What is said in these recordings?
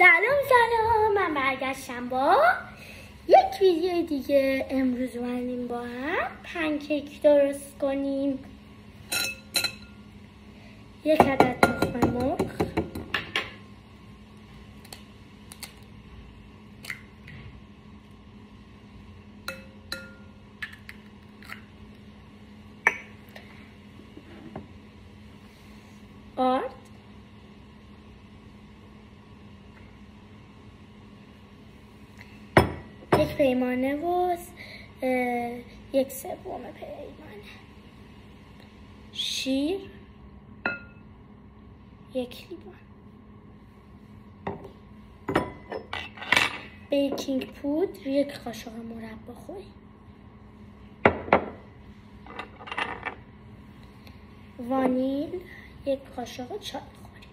سلام من برگشتم با یک ویدیو دیگه. امروز اومدیم با هم پنکیک درست کنیم. یک عدد تخم مرغ، آرد، یک پیمانه و یک سوم پیمانه، شیر، یک لیوان، بیکینگ پودر، یک قاشق مرباخوری، وانیل، یک قاشق چای خوری.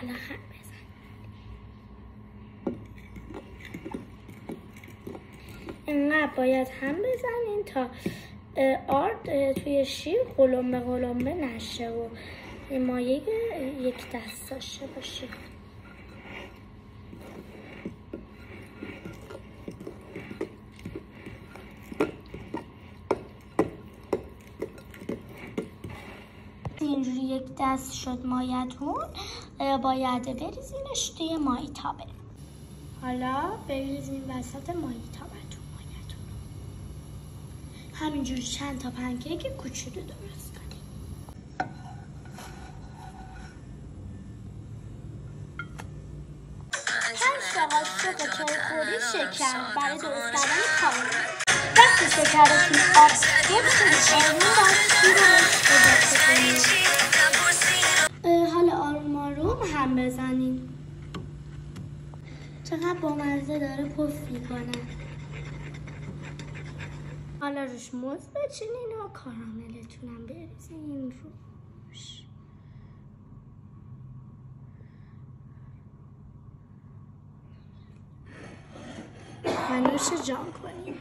حالا هم بزن. اینقدر باید هم بزنین تا آرد توی شیر قلمبه نشه و مایه یک دست داشته باشه. اینجوری یک دست شد مایتون، باید بریزینش توی مایتابه. حالا بریزین وسط مایتابتون مایتون. همینجوری چند تا پنکیک کوچولو درست کنیم. قاشق چایخوری شکر برای درست کردن کارامل. وقتی شکرتون آب بکنید حالا آروم آروم هم بزنین. چقدر بامزه داره پف میکنه. حالا روش موز بچینین و کاراملتونم بریزین روش. و نوش جان کنین.